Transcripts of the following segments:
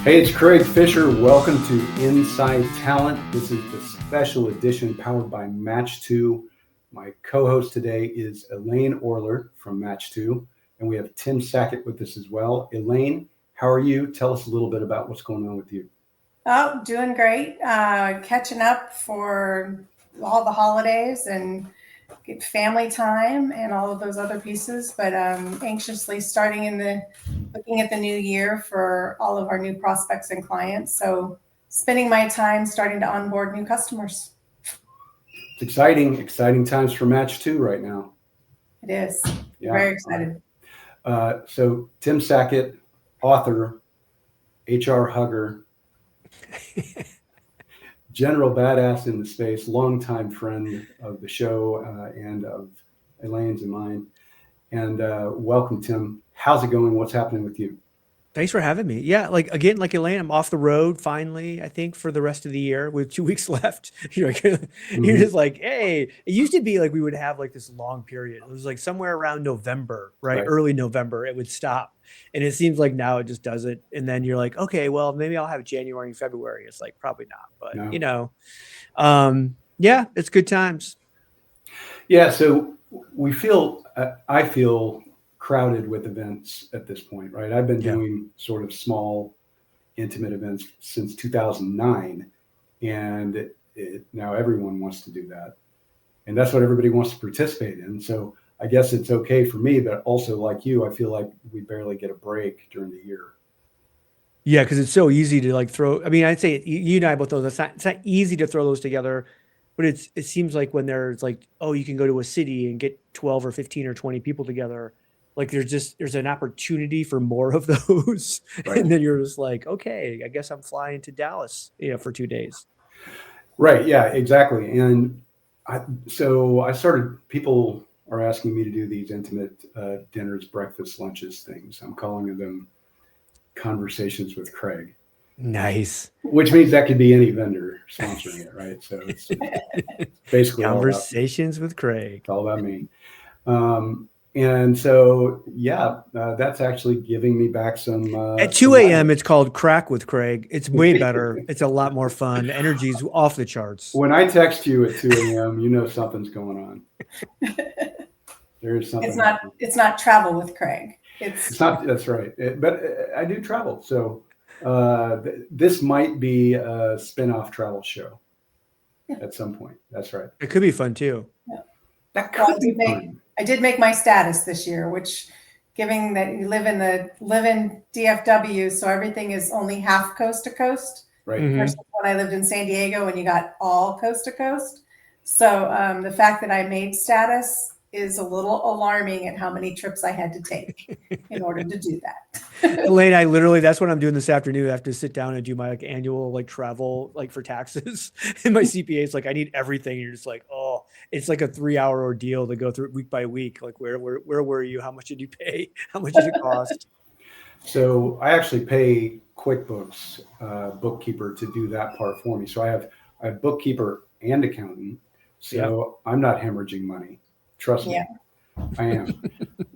Hey, it's Craig Fisher. Welcome to Inside Talent. This is the special edition powered by Match2. My co-host today is Elaine Orler from Match2, and we have Tim Sackett with us as well. Elaine, how are you? Tell us a little bit about what's going on with you. Oh, doing great. Catching up for all the holidays and get family time and all of those other pieces, but anxiously looking at the new year for all of our new prospects and clients. So spending my time starting to onboard new customers. It's exciting times for Match2 right now. It is. Yeah. Very excited. So Tim Sackett, author, HR hugger, general badass in the space, longtime friend of the show and of Elaine's and mine. And welcome, Tim. How's it going? What's happening with you? Thanks for having me. Yeah, like Elaine, I'm off the road finally, I think, for the rest of the year with 2 weeks left. You're just like, hey, it used to be like we would have like this long period. It was like somewhere around November, right? Early November, it would stop. And it seems like now it just doesn't. And then you're like, okay, well, maybe I'll have January and February. It's like, probably not, but yeah, it's good times. Yeah. So I feel crowded with events at this point, right? I've been doing sort of small, intimate events since 2009, and now everyone wants to do that, and that's what everybody wants to participate in. So I guess it's okay for me, but also like you, I feel like we barely get a break during the year. Yeah, because it's so easy to like throw. I mean, I'd say you and I both know it's not easy to throw those together, but it seems like when there's like, oh, you can go to a city and get 12 or 15 or 20 people together. Like there's an opportunity for more of those. Right. And then you're just like, okay, I guess I'm flying to Dallas, for 2 days. Right. Yeah, exactly. And people are asking me to do these intimate dinners, breakfast, lunches things. I'm calling them Conversations with Craig. Nice. Which means that could be any vendor sponsoring it, right? So it's basically Conversations with Craig. It's all about me. And so, that's actually giving me back some. At 2 a.m., it's called Crack with Craig. It's way better. It's a lot more fun. The energy's off the charts. When I text you at 2 a.m., you know something's going on. There is something. It's not travel with Craig. It's not. That's right. But I do travel, so this might be a spin-off travel show at some point. That's right. It could be fun too. Yeah. That could be fun. I did make my status this year, which, given that you live in DFW, so everything is only half coast to coast. Right. Versus when I lived in San Diego and you got all coast to coast. So the fact that I made status is a little alarming at how many trips I had to take in order to do that. Elaine, that's what I'm doing this afternoon. I have to sit down and do my annual travel for taxes. And my CPA is like, I need everything. And you're just like, oh, it's like a 3-hour ordeal to go through week by week. Like where were you? How much did you pay? How much did it cost? So I actually pay QuickBooks bookkeeper to do that part for me. So I have bookkeeper and accountant. So I'm not hemorrhaging money. Trust me, I am.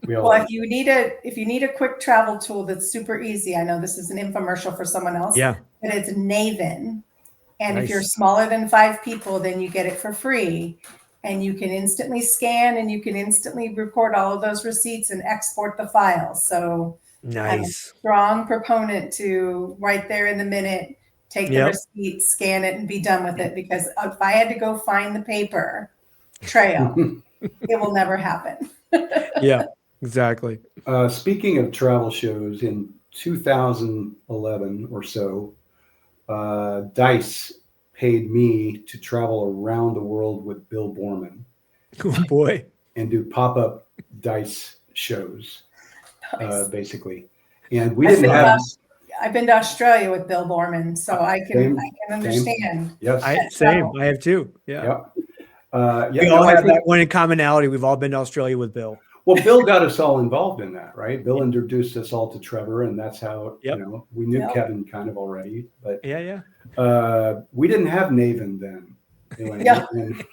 If you need a quick travel tool that's super easy, I know this is an infomercial for someone else. Yeah. But it's Naven. And if you're smaller than 5 people, then you get it for free. And you can instantly scan and you can instantly record all of those receipts and export the files. So I'm a strong proponent to right there in the minute, take the receipt, scan it, and be done with it. Because if I had to go find the paper trail, it will never happen. Yeah, exactly. Speaking of travel shows, in 2011 or so, Dice paid me to travel around the world with Bill Boorman. Oh boy. And do pop-up Dice shows, basically. And I've been to Australia with Bill Boorman, so I can understand. Same. Yes. Same. I have too. Yeah. Yep. We all have that one in commonality. We've all been to Australia with Bill. Well, Bill got us all involved in that, right? Bill introduced us all to Trevor, and that's how we knew Kevin kind of already. But we didn't have Naven then. And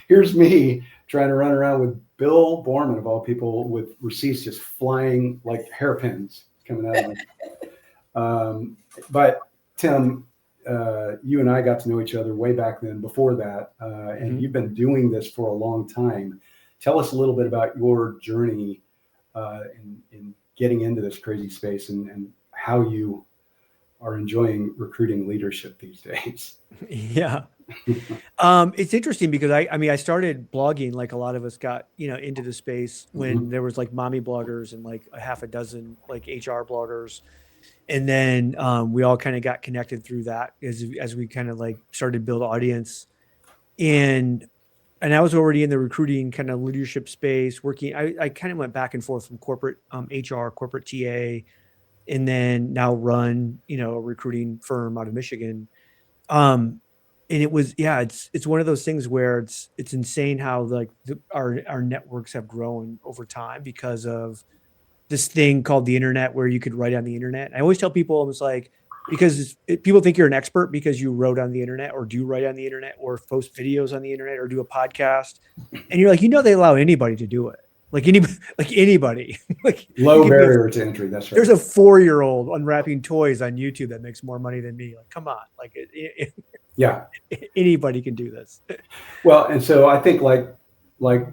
here's me trying to run around with Bill Boorman, of all people, with receipts just flying like hairpins coming out of him. But Tim, you and I got to know each other way back then before that. And you've been doing this for a long time. Tell us a little bit about your journey in getting into this crazy space and how you are enjoying recruiting leadership these days. Yeah. It's interesting because I started blogging like a lot of us got, into the space when there was like mommy bloggers and like a half a dozen like HR bloggers. And then we all kind of got connected through that as we kind of like started to build audience. And I was already in the recruiting kind of leadership space working. I kind of went back and forth from corporate HR, corporate TA, and then now run, a recruiting firm out of Michigan. And it was, it's one of those things where it's insane how like our networks have grown over time because of this thing called the internet where you could write on the internet. I always tell people, it's like, because people think you're an expert because you wrote on the internet or do write on the internet or post videos on the internet or do a podcast. And you're like, they allow anybody to do it. Like anybody, like low barrier to entry. That's right. There's a 4-year-old unwrapping toys on YouTube that makes more money than me. Like, come on, like, yeah, anybody can do this. Well, and so I think like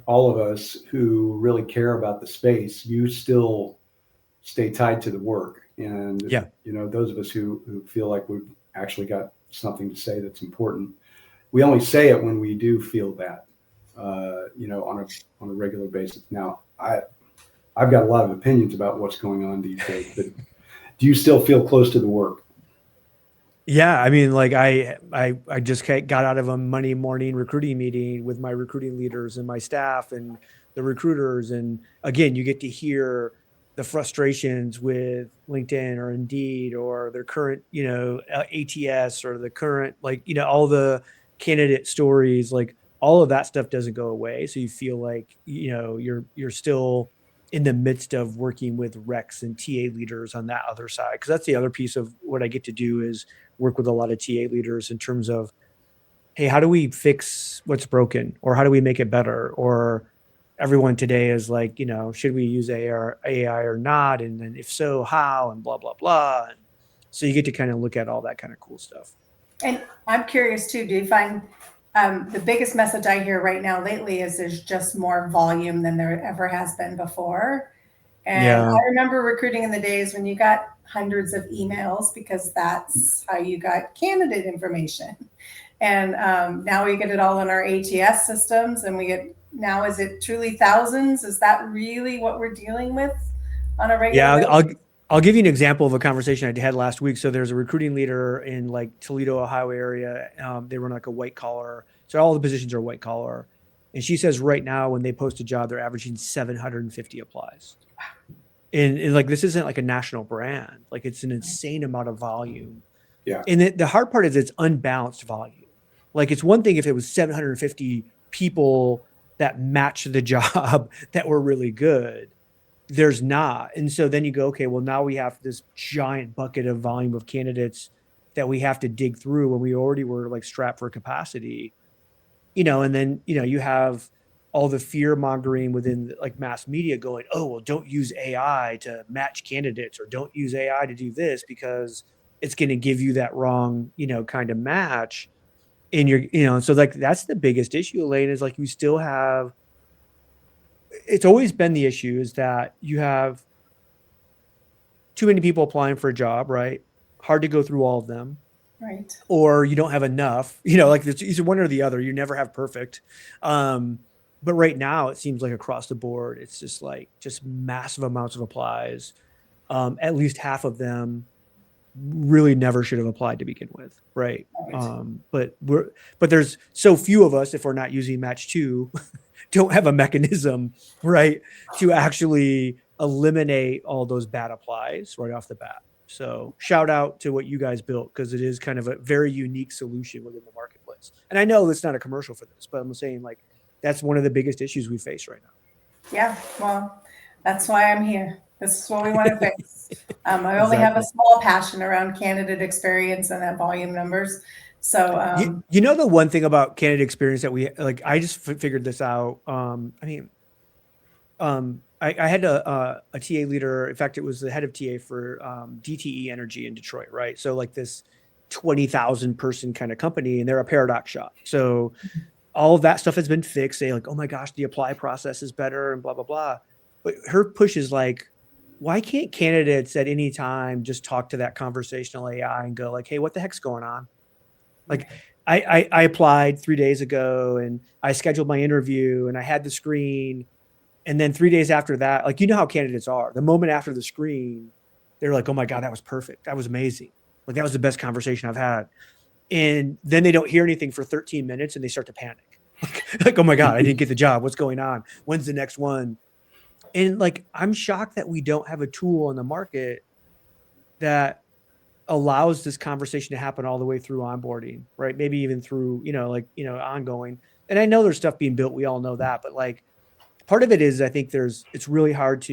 all of us who really care about the space, you still stay tied to the work. And those of us who feel like we've actually got something to say that's important, we only say it when we do feel that. On a regular basis. Now, I've got a lot of opinions about what's going on these days, but do you still feel close to the work? Yeah, I mean, like I just got out of a Monday morning recruiting meeting with my recruiting leaders and my staff and the recruiters, and again, you get to hear the frustrations with LinkedIn or Indeed or their current, ATS or the current, all the candidate stories, like all of that stuff doesn't go away. So you feel like, you're still in the midst of working with recs and TA leaders on that other side. Cause that's the other piece of what I get to do is work with a lot of TA leaders in terms of, hey, how do we fix what's broken? Or how do we make it better? Or everyone today is like, should we use AI or not? And then if so, how? And blah, blah, blah. And so you get to kind of look at all that kind of cool stuff. And I'm curious too, do you find the biggest message I hear right now lately is there's just more volume than there ever has been before. And I remember recruiting in the days when you got hundreds of emails because that's how you got candidate information. And now we get it all in our ATS systems and now is it truly thousands? Is that really what we're dealing with on a regular basis? I'll give you an example of a conversation I had last week. So there's a recruiting leader in like Toledo, Ohio area. They run like a white collar. So all the positions are white collar. And she says right now when they post a job, they're averaging 750 applies. And like, this isn't like a national brand. Like it's an insane amount of volume. Yeah. And the hard part is it's unbalanced volume. Like it's one thing if it was 750 people that match the job that were really good. There's not. And so then you go, okay, well, now we have this giant bucket of volume of candidates that we have to dig through when we already were like strapped for capacity, and then, you have all the fear mongering within like mass media going, oh, well, don't use AI to match candidates or don't use AI to do this because it's going to give you that wrong, kind of match. And so like, that's the biggest issue, Elaine, is like, you still have, it's always been the issue is that you have too many people applying for a job, right? Hard to go through all of them. Right. Or you don't have enough, like it's either one or the other. You never have perfect. But right now it seems like across the board, it's just massive amounts of applies. At least half of them really never should have applied to begin with. Right. But there's so few of us, if we're not using Match 2, don't have a mechanism, right, to actually eliminate all those bad applies right off the bat. So shout out to what you guys built because it is kind of a very unique solution within the marketplace. And I know it's not a commercial for this, but I'm saying like that's one of the biggest issues we face right now. Yeah, well, that's why I'm here. This is what we want to fix. I only have a small passion around candidate experience and that volume numbers. So, the one thing about candidate experience that we like, I just figured this out. I mean, I had a TA leader. In fact, it was the head of TA for DTE Energy in Detroit, right? So like this 20,000 person kind of company, and they're a Paradox shop. So all of that stuff has been fixed. They like, oh my gosh, the apply process is better and blah, blah, blah. But her push is like, why can't candidates at any time just talk to that conversational AI and go like, hey, what the heck's going on? Like I applied 3 days ago and I scheduled my interview and I had the screen. And then 3 days after that, like, you know how candidates are. The moment after the screen, they're like, oh my God, that was perfect. That was amazing. Like, that was the best conversation I've had. And then they don't hear anything for 13 minutes and they start to panic. Like, oh my God, I didn't get the job. What's going on? When's the next one? And like, I'm shocked that we don't have a tool on the market that allows this conversation to happen all the way through onboarding, right? Maybe even through, ongoing. And I know there's stuff being built. We all know that, but like, part of it is, I think it's really hard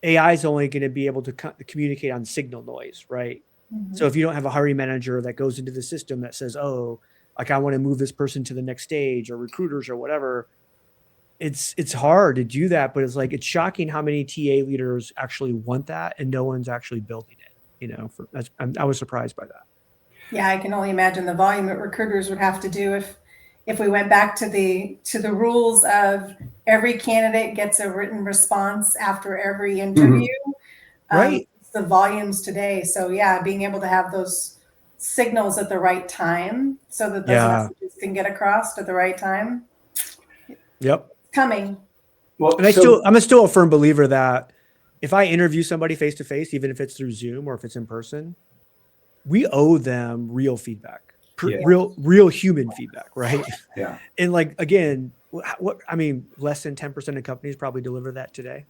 AI is only going to be able to communicate on signal noise, right? Mm-hmm. So if you don't have a hiring manager that goes into the system that says, oh, like I want to move this person to the next stage, or recruiters or whatever, it's hard to do that. But it's like, it's shocking how many TA leaders actually want that and no one's actually building it, I was surprised by that. Yeah, I can only imagine the volume that recruiters would have to do if we went back to the rules of every candidate gets a written response after every interview. Right. The volumes today. So yeah, being able to have those signals at the right time so that those messages can get across at the right time. Yep. It's coming. Well, and I'm still a firm believer that if I interview somebody face to face, even if it's through Zoom or if it's in person, we owe them real feedback. Real human feedback, right? Yeah. And like, again, less than 10% of companies probably deliver that today.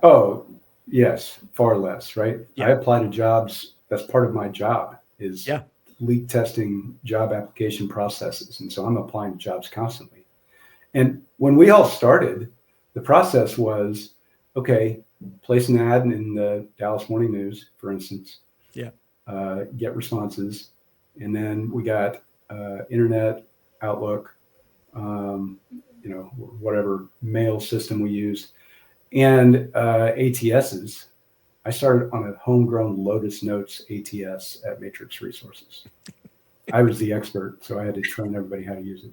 Oh, yes, far less, right? Yeah. I apply to jobs. That's part of my job is leak testing job application processes. And so I'm applying to jobs constantly. And when we all started, the process was, okay, place an ad in the Dallas Morning News, for instance. Yeah. Get responses. And then we got internet, Outlook, whatever mail system we used, and ATSs. I started on a homegrown Lotus Notes ATS at Matrix Resources. I was the expert, so I had to train everybody how to use it.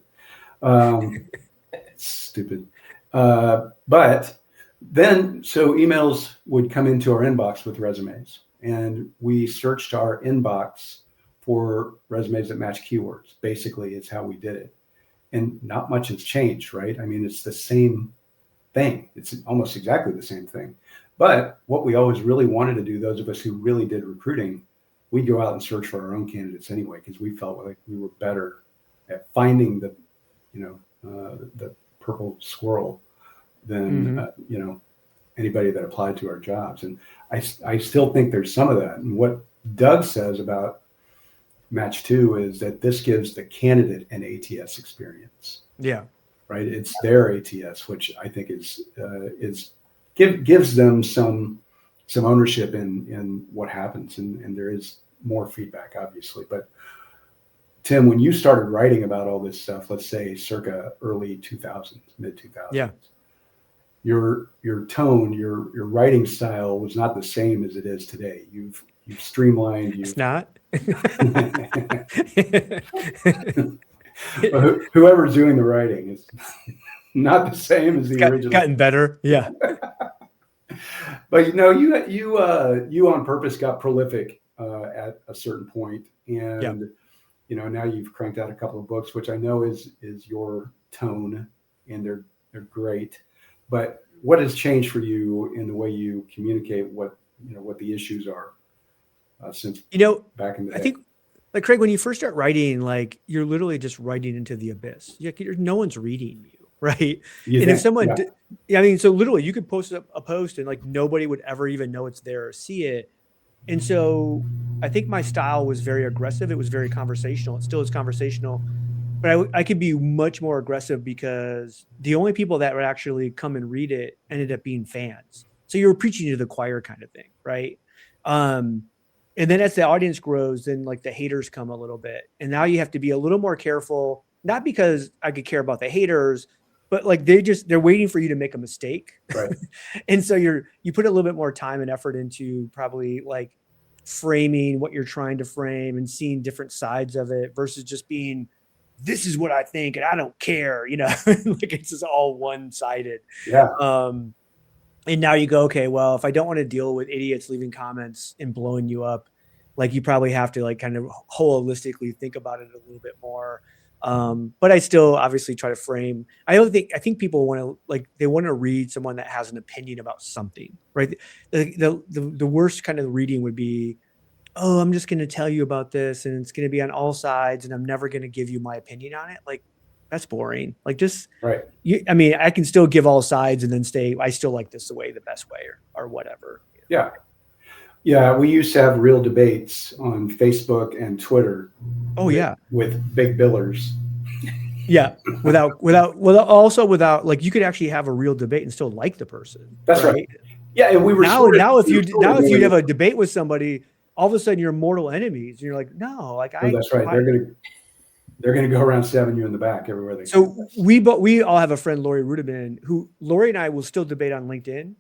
Stupid. But then, so emails would come into our inbox with resumes, and we searched our inbox for resumes that match keywords. Basically, it's how we did it. And not much has changed, right? I mean, it's the same thing. It's almost exactly the same thing. But what we always really wanted to do, those of us who really did recruiting, we'd go out and search for our own candidates anyway, because we felt like we were better at finding the purple squirrel than, anybody that applied to our jobs. And I still think there's some of that. And what Doug says about Match 2 is that this gives the candidate an ATS experience. Yeah. Right. It's their ATS, which I think gives them some ownership in what happens. And there is more feedback, obviously. But Tim, when you started writing about all this stuff, let's say circa early 2000s, mid 2000s, your tone, your writing style was not the same as it is today. You've streamlined. It's not. Well, whoever's doing the writing is not the same as the original. Gotten better, yeah. But you on purpose got prolific at a certain point, and now you've cranked out a couple of books, which I know is your tone, and they're great. But what has changed for you in the way you communicate what the issues are since back in the day? I think, like, Craig, when you first start writing, like, you're literally just writing into the abyss. No one's reading you, right? If someone, so literally you could post a post and like nobody would ever even know it's there or see it. And so I think my style was very aggressive. It was very conversational. It still is conversational, but I could be much more aggressive because the only people that would actually come and read it ended up being fans. So you were preaching to the choir kind of thing, right? And then as the audience grows, then like the haters come a little bit. And now you have to be a little more careful, not because I could care about the haters, but like they're waiting for you to make a mistake. Right. And so you put a little bit more time and effort into probably like framing what you're trying to frame and seeing different sides of it versus just being, this is what I think and I don't care, like it's just all one-sided. Yeah. And now you go, okay, well, if I don't want to deal with idiots leaving comments and blowing you up, like you probably have to like kind of holistically think about it a little bit more. But I still obviously try to frame. I think people want to they want to read someone that has an opinion about something, right? The worst kind of reading would be, oh, I'm just going to tell you about this and it's going to be on all sides and I'm never going to give you my opinion on it. Like that's boring. Like just, right. I mean, I can still give all sides and then I still like this the best way or whatever. Yeah. Yeah. We used to have real debates on Facebook and Twitter. Oh yeah. With big billers. Yeah. Without like you could actually have a real debate and still like the person. That's right. Yeah. And we were now if you have a debate with somebody, all of a sudden you're mortal enemies. And you're like, no, like that's right. They're gonna go around stabbing you in the back everywhere they go. So we all have a friend, Lori Rudiman, who Lori and I will still debate on LinkedIn.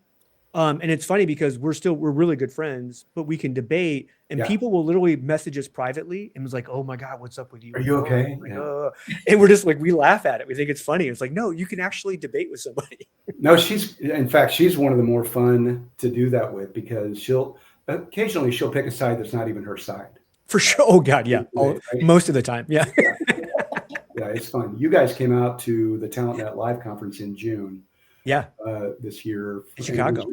And it's funny because we're really good friends, but we can debate and people will literally message us privately and was like, oh my God, what's up with you? Are you okay? Like, and we're just like, we laugh at it. We think it's funny. It's like, no, you can actually debate with somebody. No, she's one of the more fun to do that with because occasionally she'll pick a side that's not even her side. For sure. Oh God. Yeah. Most of the time. Yeah. Yeah. It's fun. You guys came out to the TalentNet Live conference in June. Yeah. This year. In Chicago.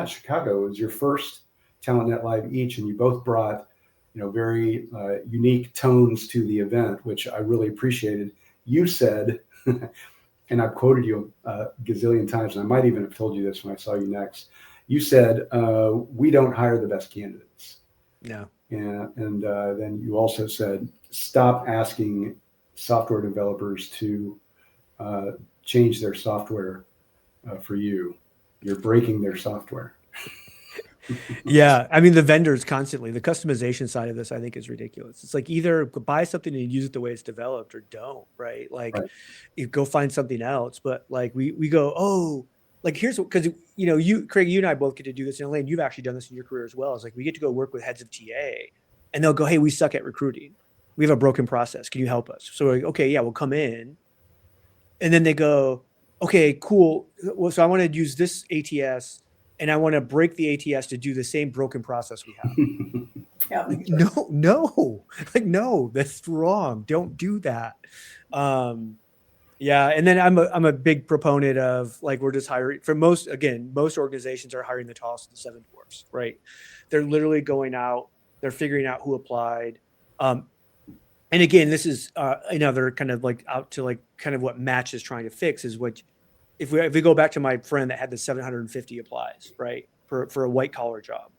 Chicago. It was your first TalentNet Live each, and you both brought, very unique tones to the event, which I really appreciated. You said, and I've quoted you a gazillion times, and I might even have told you this when I saw you next. You said, we don't hire the best candidates. No. And then you also said, stop asking software developers to change their software for you. You're breaking their software. Yeah. I mean, the vendors constantly, the customization side of this, I think is ridiculous. It's like either buy something and use it the way it's developed or don't, right? Like you go find something else. But like we go, oh, like here's because, Craig, you and I both get to do this. And Elaine, you've actually done this in your career as well. It's like we get to go work with heads of TA and they'll go, hey, we suck at recruiting. We have a broken process. Can you help us? So we're like, okay, yeah, we'll come in. And then they go, okay, cool. Well, so I want to use this ATS and I want to break the ATS to do the same broken process we have. Yeah. Like, no, that's wrong. Don't do that. Yeah. And then I'm a big proponent of like, we're just hiring for most organizations are hiring the tallest of the seven dwarfs, right? They're literally going out, they're figuring out who applied. And again, this is another kind of like out to like kind of what Match is trying to fix is what if we go back to my friend that had the 750 applies, right, for a white collar job.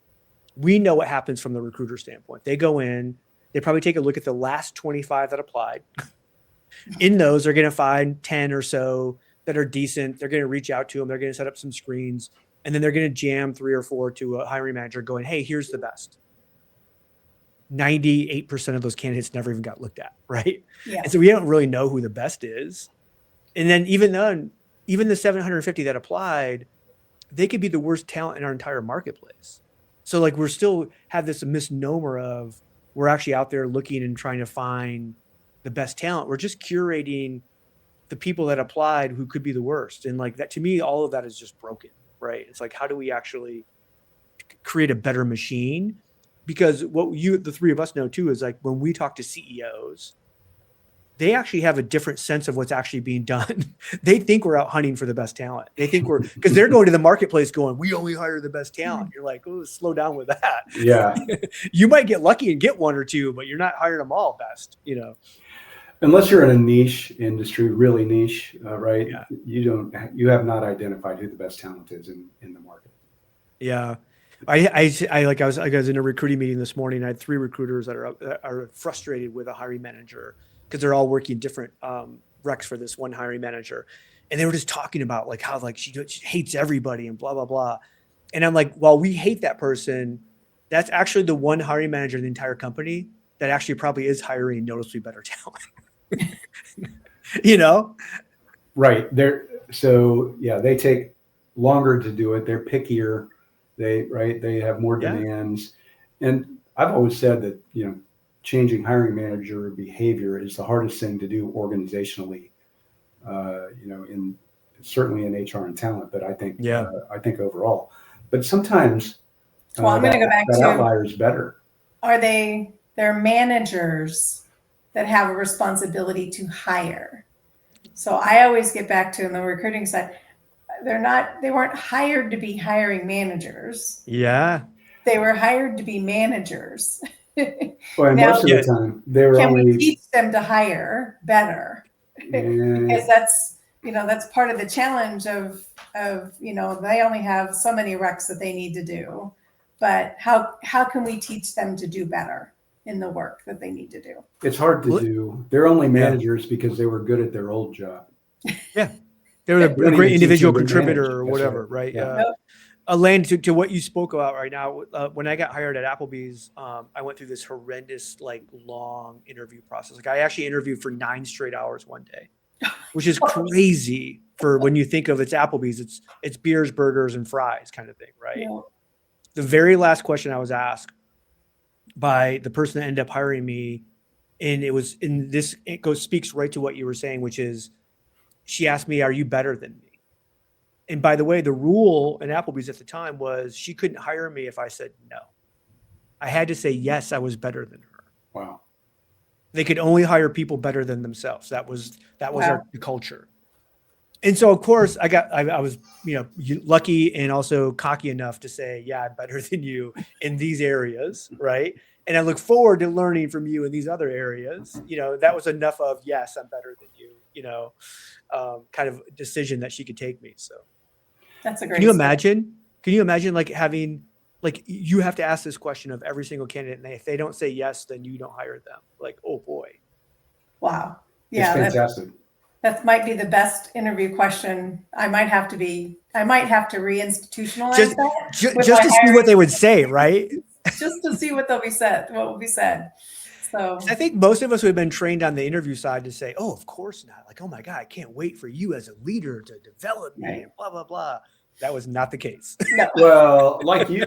We know what happens from the recruiter standpoint. They go in, they probably take a look at the last 25 that applied. In those, they're going to find 10 or so that are decent. They're going to reach out to them. They're going to set up some screens, and then they're going to jam 3 or 4 to a hiring manager going, hey, here's the best. 98% of those candidates never even got looked at, right? Yeah. And so we don't really know who the best is. And then even the 750 that applied, they could be the worst talent in our entire marketplace. So like we're still have this misnomer of we're actually out there looking and trying to find the best talent. We're just curating the people that applied who could be the worst. And like that, to me, all of that is just broken, right? It's like, how do we actually create a better machine? Because what the three of us know too, is like when we talk to CEOs, they actually have a different sense of what's actually being done. They think we're out hunting for the best talent. They think because they're going to the marketplace going, we only hire the best talent. You're like, oh, slow down with that. Yeah. You might get lucky and get one or two, but you're not hiring them all best, Unless you're in a niche industry, really niche, right? Yeah. You have not identified who the best talent is in the market. Yeah. I was in a recruiting meeting this morning. I had 3 recruiters that are frustrated with a hiring manager because they're all working different recs for this one hiring manager. And they were just talking about like how like she hates everybody and blah, blah, blah. And I'm like, well, we hate that person. That's actually the one hiring manager in the entire company that actually probably is hiring noticeably better talent. Right. So yeah, they take longer to do it. They're pickier. They have more demands. And I've always said that, changing hiring manager behavior is the hardest thing to do organizationally, in certainly in HR and talent, but I think overall. But sometimes Well, I'm going to go back that to outlier is better. They're managers that have a responsibility to hire. So I always get back to, in the recruiting side, they weren't hired to be hiring managers. Yeah. They were hired to be managers. Well, now, most of the time they were we teach them to hire better? Because that's part of the challenge of they only have so many recs that they need to do, but how can we teach them to do better in the work that they need to do? It's hard to do. They're only managers because they were good at their old job. Yeah. They were a great individual contributor or whatever, right? Elaine, to what you spoke about right now, when I got hired at Applebee's, I went through this horrendous, long interview process. Like, I actually interviewed for 9 straight hours one day, which is crazy for when you think of it's Applebee's. It's beers, burgers, and fries kind of thing, right? Yeah. The very last question I was asked by the person that ended up hiring me, and speaks right to what you were saying, which is, she asked me, "Are you better than me?" And by the way, the rule in Applebee's at the time was she couldn't hire me if I said no. I had to say yes, I was better than her. Wow. They could only hire people better than themselves. That was our culture. And so, of course, I was lucky and also cocky enough to say, yeah, I'm better than you in these areas, right? And I look forward to learning from you in these other areas. That was enough of, yes, I'm better than you, kind of decision that she could take me. So that's a great. Can you imagine having, you have to ask this question of every single candidate, and if they don't say yes, then you don't hire them. Oh boy. Wow. Yeah. It's fantastic. That might be the best interview question. I might have to reinstitutionalize that. Just to see what they would say, right? Just to see what will be said. So I think most of us who have been trained on the interview side to say, oh, of course not. Oh my God, I can't wait for you as a leader to develop me and blah, blah, blah. That was not the case. No. Well, like you,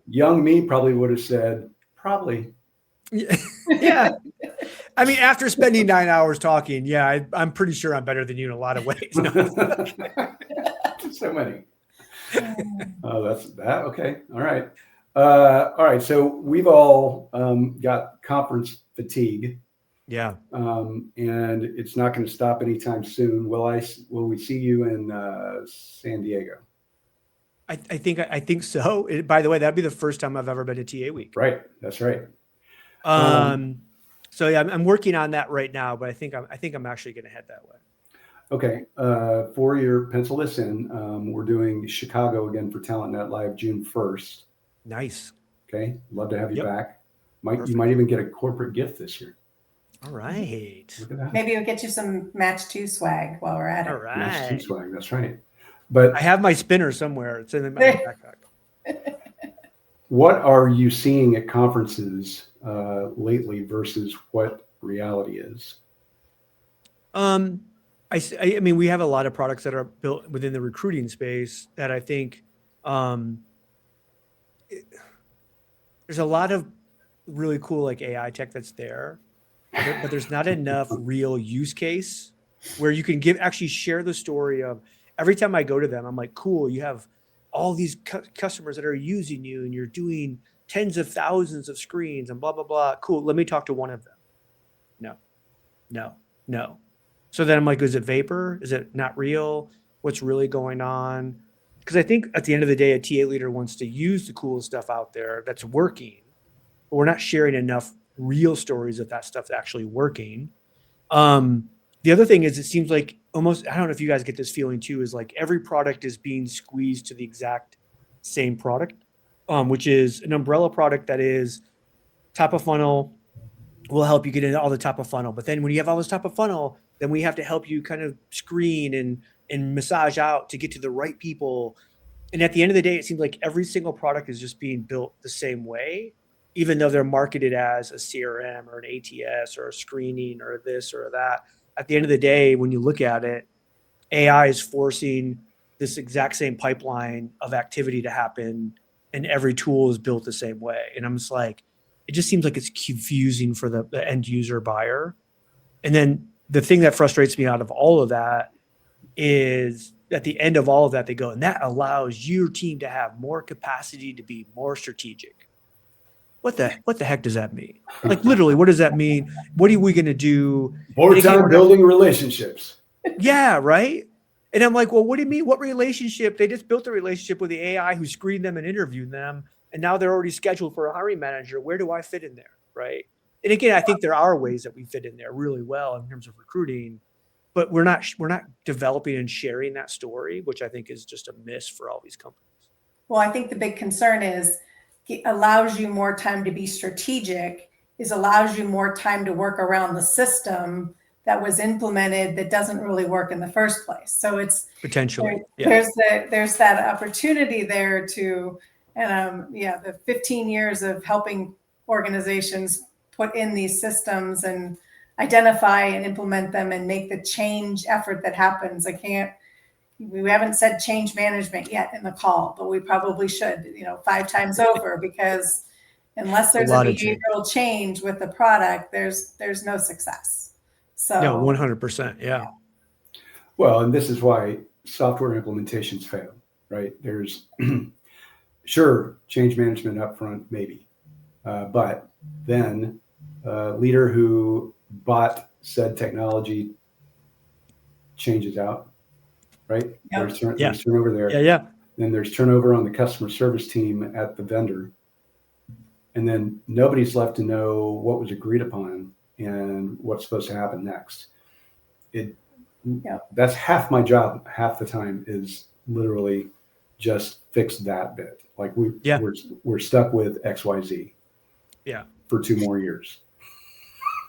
young me probably would have said, probably. Yeah. I mean, after spending 9 hours talking, I'm pretty sure I'm better than you in a lot of ways. No. So many. Oh, that's that. Okay. All right. All right. So we've all got conference fatigue. Yeah. And it's not going to stop anytime soon. Will we see you in San Diego? I think so. By the way, that'd be the first time I've ever been to TA Week. Right. That's right. So yeah, I'm working on that right now, but I think I'm actually going to head that way. Okay. For your pencil this in, we're doing Chicago again for TalentNet Live June 1st. Nice. Okay. Love to have you back. Perfect. You might even get a corporate gift this year. All right. Look at that. Maybe we'll get you some Match 2 swag while we're at it. All right. Match 2 swag. That's right. But I have my spinner somewhere. It's in my backpack. What are you seeing at conferences lately versus what reality is? I mean, we have a lot of products that are built within the recruiting space that I think there's a lot of really cool AI tech that's there, but there's not enough real use case where you can actually share the story of every time I go to them, I'm like, cool, you have all these customers that are using you and you're doing tens of thousands of screens and blah, blah, blah. Cool. Let me talk to one of them. No. So then I'm like, is it vapor? Is it not real? What's really going on? Because I think at the end of the day, a TA leader wants to use the cool stuff out there that's working, but we're not sharing enough real stories of that stuff actually working. The other thing is, it seems like almost, I don't know if you guys get this feeling too, is like every product is being squeezed to the exact same product, which is an umbrella product that is top of funnel, will help you get into all the top of funnel. But then when you have all this top of funnel, then we have to help you kind of screen and massage out to get to the right people. And at the end of the day, it seems like every single product is just being built the same way, even though they're marketed as a CRM or an ATS or a screening or this or that. At the end of the day, when you look at it, AI is forcing this exact same pipeline of activity to happen, and every tool is built the same way. And I'm just like, it just seems like it's confusing for the end user buyer. And then the thing that frustrates me out of all of that is at the end of all of that, they go, and that allows your team to have more capacity to be more strategic. What the heck does that mean? Like literally, what does that mean? What are we going to do? More time building relationships. Yeah, right. And I'm like, well, what do you mean? What relationship? They just built a relationship with the AI who screened them and interviewed them, and now they're already scheduled for a hiring manager. Where do I fit in there, right? And again, I think there are ways that we fit in there really well in terms of recruiting, but we're not developing and sharing that story, which I think is just a miss for all these companies. Well, I think the big concern is it allows you more time to be strategic, allows you more time to work around the system that was implemented that doesn't really work in the first place. So it's potentially there's that opportunity there to, the 15 years of helping organizations put in these systems and identify and implement them and make the change effort that happens. We haven't said change management yet in the call, but we probably should, 5 times over, because unless there's a behavioral change with the product, there's no success. So no, 100%. Yeah. Well, and this is why software implementations fail, right? There's sure change management upfront, maybe, but then a leader who bought said technology changes out, right? Yep. There's turnover there. Yeah. Then there's turnover on the customer service team at the vendor. And then nobody's left to know what was agreed upon and what's supposed to happen next. That's half my job. Half the time is literally just fix that bit. Like we're stuck with XYZ. Yeah. For 2 more years.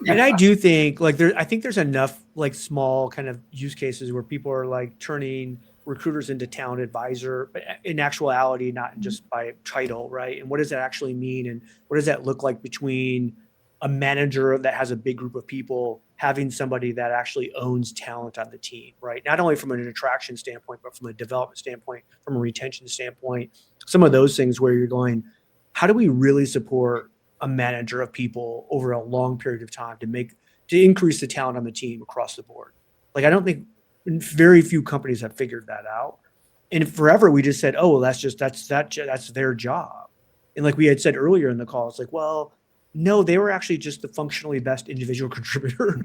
And I do think I think there's enough like small kind of use cases where people are like turning recruiters into talent advisor, but in actuality, not just by title, right? And what does that actually mean? And what does that look like between a manager that has a big group of people having somebody that actually owns talent on the team, right? Not only from an attraction standpoint, but from a development standpoint, from a retention standpoint, some of those things where you're going, how do we really support a manager of people over a long period of time to increase the talent on the team across the board? Like, I don't think very few companies have figured that out. And forever we just said, oh, well, that's their job. And like we had said earlier in the call, it's like, well, no, they were actually just the functionally best individual contributor.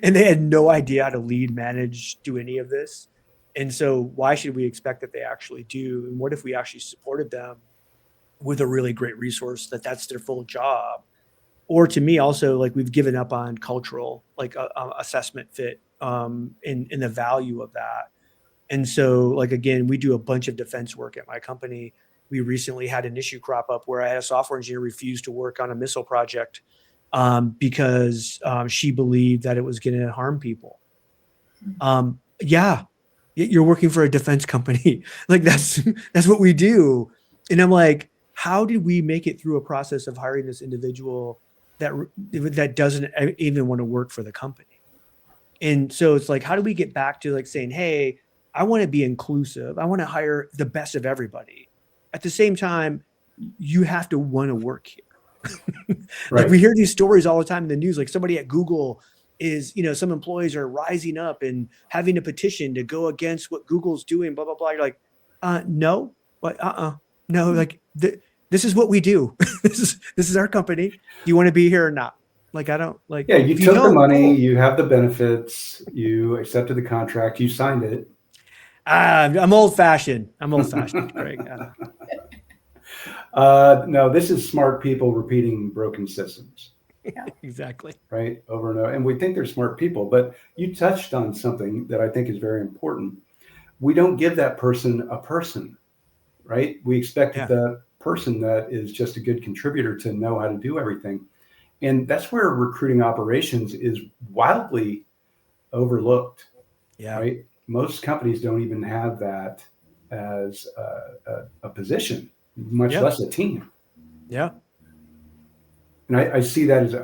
And they had no idea how to lead, manage, do any of this. And so why should we expect that they actually do? And what if we actually supported them with a really great resource that's their full job? Or to me also, like, we've given up on cultural, like assessment fit in the value of that. And so, like, again, we do a bunch of defense work at my company. We recently had an issue crop up where I had a software engineer refuse to work on a missile project because she believed that it was going to harm people. You're working for a defense company. Like, that's what we do. And I'm like, how did we make it through a process of hiring this individual that doesn't even want to work for the company? And so it's like, how do we get back to like saying, hey, I want to be inclusive. I want to hire the best of everybody. At the same time, you have to want to work here. Right. Like, we hear these stories all the time in the news, like somebody at Google is, some employees are rising up and having a petition to go against what Google's doing, blah, blah, blah. You're like, no, but no, like this is what we do. This is our company. Do you want to be here or not? Like, I don't like. Yeah, you took the money, you have the benefits, you accepted the contract, you signed it. I'm old fashioned. Greg. No, this is smart people repeating broken systems. Yeah, exactly. Right, over and over. And we think they're smart people, but you touched on something that I think is very important. We don't give that person a person, right? We expect the person that is just a good contributor to know how to do everything. And that's where recruiting operations is wildly overlooked. Yeah. Right. Most companies don't even have that as a position, much less a team. Yeah. And I see that as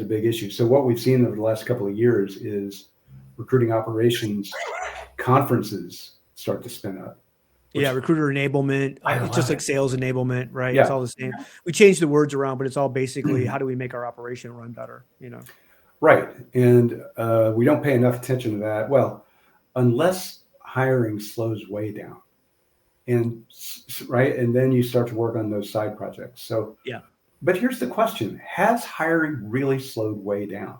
a big issue. So what we've seen over the last couple of years is recruiting operations conferences start to spin up. Yeah, recruiter enablement. I It's love just like it. sales enablement, right? Yeah. It's all the same. We changed the words around, but it's all basically how do we make our operation run better, you know? Right. And we don't pay enough attention to that. Well, unless hiring slows way down. And right. And then you start to work on those side projects. So, Yeah. but here's the question. Has hiring really slowed way down?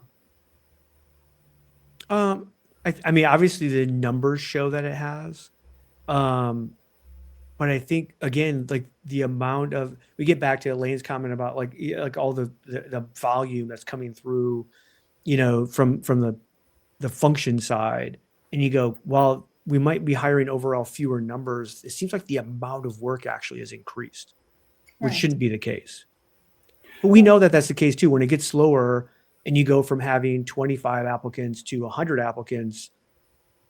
I mean, obviously the numbers show that it has. But I think again, like the amount of, we get back to Elaine's comment about like all the volume that's coming through, you know, from the function side, and you go, well, we might be hiring overall fewer numbers. It seems like the amount of work actually has increased, which shouldn't be the case. But we know that that's the case too. When it gets slower and you go from having 25 applicants to 100 applicants,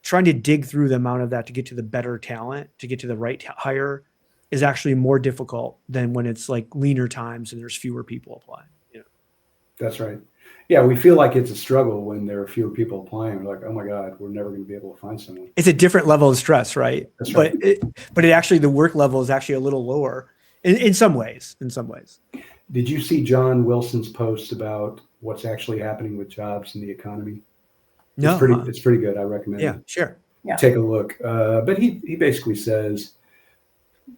trying to dig through the amount of that to get to the better talent, to get to the right hire, is actually more difficult than when it's like leaner times and there's fewer people applying. You know? That's right. Yeah, we feel like it's a struggle when there are fewer people applying. We're like, oh my God, we're never going to be able to find someone. It's a different level of stress, right? That's right. But it actually, the work level is actually a little lower in some ways. In some ways. Did you see John Wilson's post about what's actually happening with jobs in the economy? No, it's pretty good. I recommend it. Sure. Yeah. Take a look. But he basically says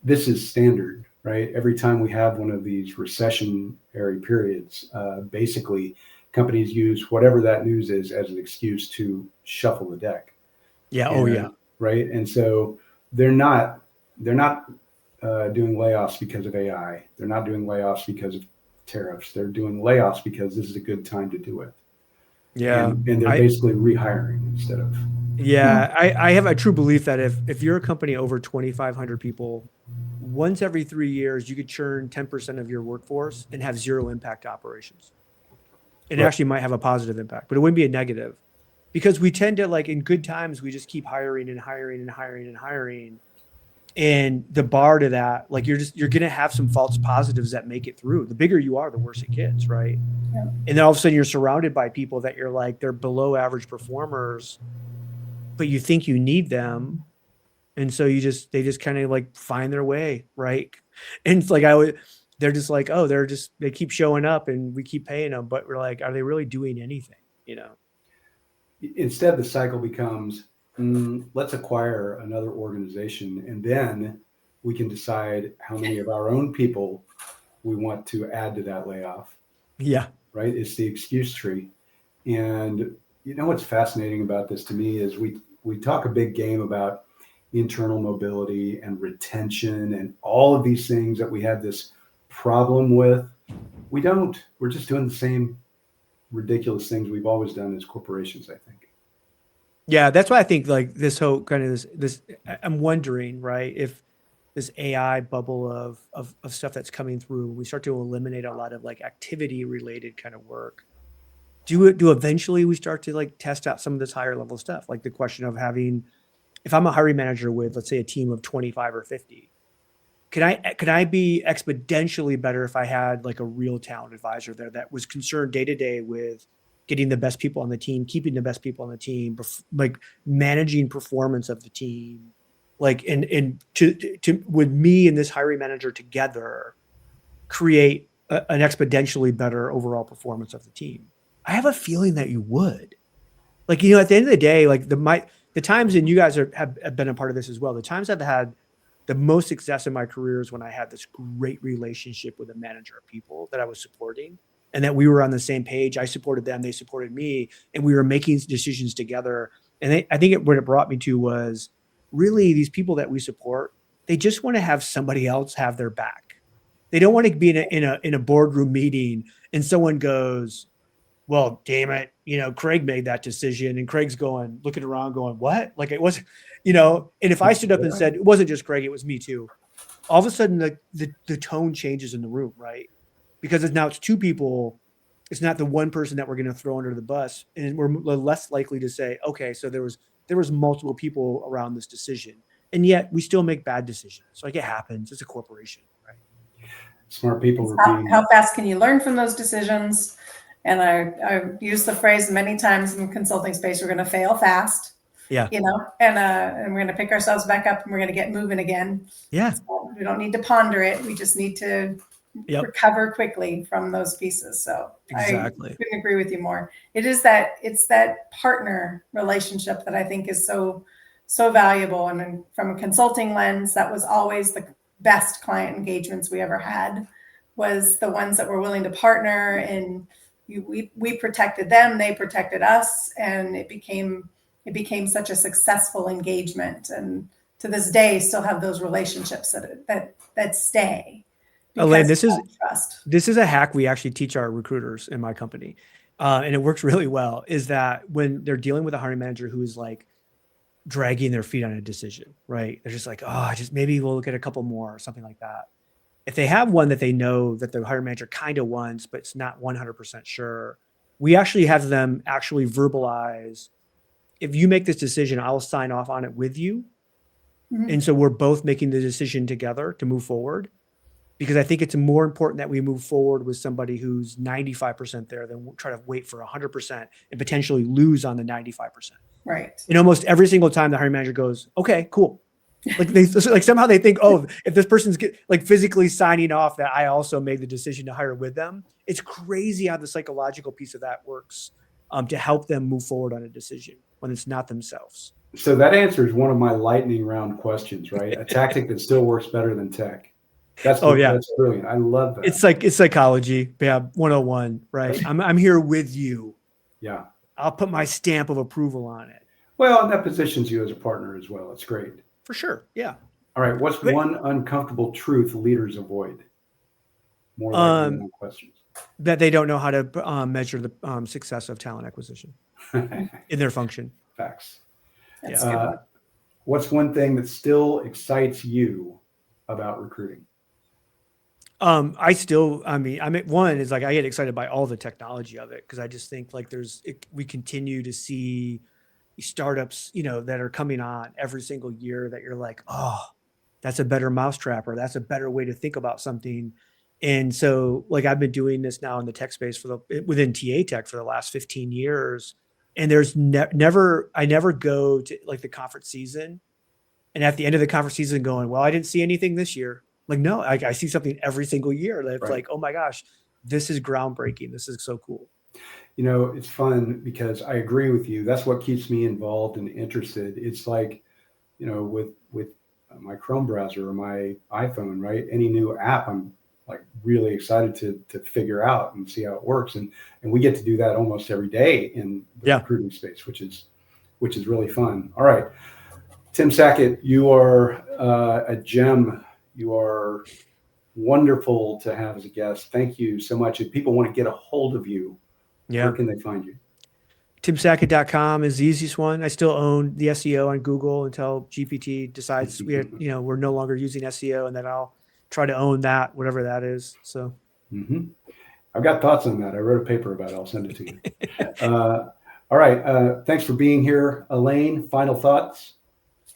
this is standard, right? Every time we have one of these recessionary periods, basically companies use whatever that news is as an excuse to shuffle the deck. Yeah. Right. And so they're not doing layoffs because of AI. They're not doing layoffs because of tariffs. They're doing layoffs because this is a good time to do it. Yeah. And they're basically rehiring instead of. Yeah. I have a true belief that if you're a company over 2,500 people, once every 3 years, you could churn 10% of your workforce and have zero impact to operations. It actually might have a positive impact, but it wouldn't be a negative, because we tend to, like, in good times, we just keep hiring and hiring and hiring and hiring. And the bar to that, like, you're going to have some false positives that make it through. The bigger you are, the worse it gets. Right. Yeah. And then all of a sudden you're surrounded by people that you're like, they're below average performers, but you think you need them. And so they just kind of like find their way. Right. And it's like, they're just like, oh, they keep showing up and we keep paying them, but we're like, are they really doing anything? You know? Instead, the cycle becomes, let's acquire another organization, and then we can decide how many of our own people we want to add to that layoff. Yeah. Right. It's the excuse tree. And you know, what's fascinating about this to me is we talk a big game about internal mobility and retention and all of these things that we have this problem with. We don't. We're just doing the same ridiculous things we've always done as corporations, I think. Yeah, that's why I think, like, this whole kind of this I'm wondering, right, if this AI bubble of stuff that's coming through, we start to eliminate a lot of like activity related kind of work. Do eventually we start to like test out some of this higher level stuff, like the question of having, if I'm a hiring manager with, let's say, a team of 25 or 50, can I be exponentially better if I had like a real talent advisor there that was concerned day to day with getting the best people on the team, keeping the best people on the team, like managing performance of the team, like, and to with me and this hiring manager together create an exponentially better overall performance of the team? I have a feeling that you would. Like, you know, at the end of the day, like the times, and you guys have been a part of this as well, the times I've had the most success in my career is when I had this great relationship with a manager of people that I was supporting, and that we were on the same page. I supported them, they supported me, and we were making decisions together. And I think what it brought me to was really these people that we support, they just want to have somebody else have their back. They don't want to be in a boardroom meeting and someone goes, well, damn it, you know, Craig made that decision, and Craig's looking around going, what? Like, it wasn't, you know, and if I stood up and said, it wasn't just Craig, it was me too, all of a sudden the tone changes in the room, right? Because now it's two people. It's not the one person that we're going to throw under the bus, and we're less likely to say, okay, so there was multiple people around this decision, and yet we still make bad decisions. Like, it happens. It's a corporation, right? Smart people. How fast can you learn from those decisions? And I use the phrase many times in the consulting space, we're going to fail fast. Yeah. you know, and we're going to pick ourselves back up and we're going to get moving again. Yeah. So we don't need to ponder it. We just need to recover quickly from those pieces. So exactly. I couldn't agree with you more. It's that partner relationship that I think is so valuable. And then from a consulting lens, that was always the best client engagements we ever had, was the ones that were willing to partner, and we protected them, they protected us, and it became such a successful engagement. And to this day, still have those relationships that stay. Elaine, this is a hack we actually teach our recruiters in my company, and it works really well. Is that when they're dealing with a hiring manager who is like dragging their feet on a decision, right? They're just like, oh, maybe we'll look at a couple more or something like that. If they have one that they know that the hiring manager kind of wants, but it's not 100% sure, we actually have them actually verbalize, if you make this decision, I'll sign off on it with you. Mm-hmm. And so we're both making the decision together to move forward, because I think it's more important that we move forward with somebody who's 95% there than we'll try to wait for 100% and potentially lose on the 95%. Right. And almost every single time the hiring manager goes, okay, cool. Like somehow they think, oh, if this person's like physically signing off that I also made the decision to hire with them. It's crazy how the psychological piece of that works to help them move forward on a decision when it's not themselves. So that answers one of my lightning round questions, right? A tactic that still works better than tech. That's brilliant. I love that. It's psychology. Yeah, 101, right? I'm here with you. Yeah. I'll put my stamp of approval on it. Well, and that positions you as a partner as well. It's great. For sure. Yeah. All right. What's one uncomfortable truth leaders avoid? More like questions. That they don't know how to measure the success of talent acquisition in their function. Facts. That's good one. What's one thing that still excites you about recruiting? One is like, I get excited by all the technology of it, because I just think like we continue to see startups, that are coming on every single year that you're like, oh, that's a better mousetrap, or that's a better way to think about something. And so like, I've been doing this now in the tech space within TA Tech for the last 15 years. And there's I never go to like the conference season, and at the end of the conference season going, well, I didn't see anything this year. Like, no, I see something every single year that's like, oh my gosh, this is groundbreaking. This is so cool. It's fun because I agree with you. That's what keeps me involved and interested. It's like, with my Chrome browser or my iPhone, right? Any new app, I'm like really excited to figure out and see how it works. And we get to do that almost every day in the recruiting space, which is really fun. All right. Tim Sackett, you are a gem. You are wonderful to have as a guest. Thank you so much. If people want to get a hold of you, where can they find you? TimSackett.com is the easiest one. I still own the SEO on Google until GPT decides we're no longer using SEO, and then I'll try to own that, whatever that is. So I've got thoughts on that. I wrote a paper about it. I'll send it to you. All right. Thanks for being here. Elaine, final thoughts?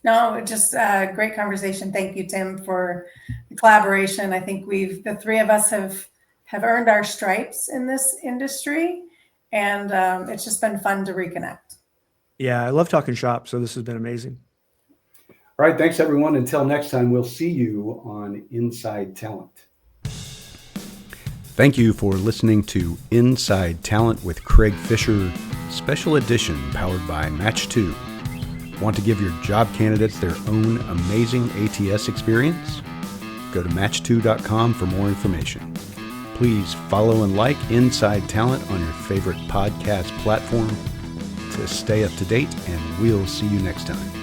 No, just a great conversation. Thank you, Tim, for the collaboration. I think the three of us have earned our stripes in this industry, and it's just been fun to reconnect. Yeah, I love talking shop, so this has been amazing. All right, thanks everyone. Until next time, we'll see you on Inside Talent. Thank you for listening to Inside Talent with Craig Fisher, special edition powered by Match2. Want to give your job candidates their own amazing ATS experience? Go to match2.com for more information. Please follow and like Inside Talent on your favorite podcast platform to stay up to date, and we'll see you next time.